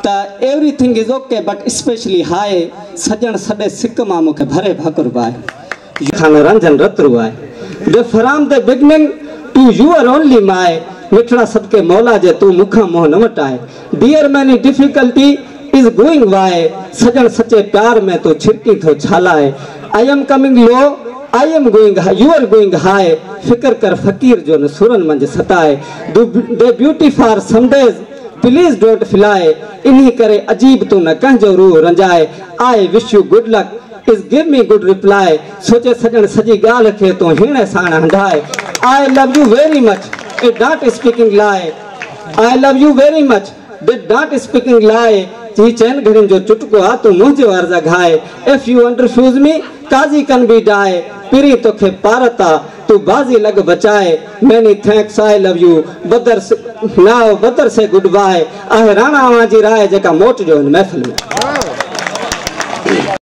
त everything is okay but specially हाय सजण सॾे सिक मां मूंखे भरे भकुर पाए खान रंजन रतरू आहे from the beginning to your only माए मिठड़ा सदके मौला जे तू मुखा मोह न वटाए dear many difficulty is going वाए सजण सचे प्यार में तो छिड़की थो छालाए आई एम कमिंग लो I am going you are going हाई फिक्र कर फकीर जो न सुरन मंज सताए the beauty for some days please don't fly इन्हीं करे अजीब तू न कंजो रूह रंजाए I wish you good luck is give me good reply सोचे सजण सजी गाल के तो हिणे साण हंधाए I love you very much it not speaking lie I love you very much did not speaking lie जी चैन घड़िन जो चुटको आ तो मुझे वारजा घाए इफ यू अंडरफ्यूज मी काजी कन बी डाए पिरी तोखे पारता तू बाजी लग बचाए many thanks I love you brother से गुड बाय आहे राणा आवाजी राय जेका मोट जो महफिल में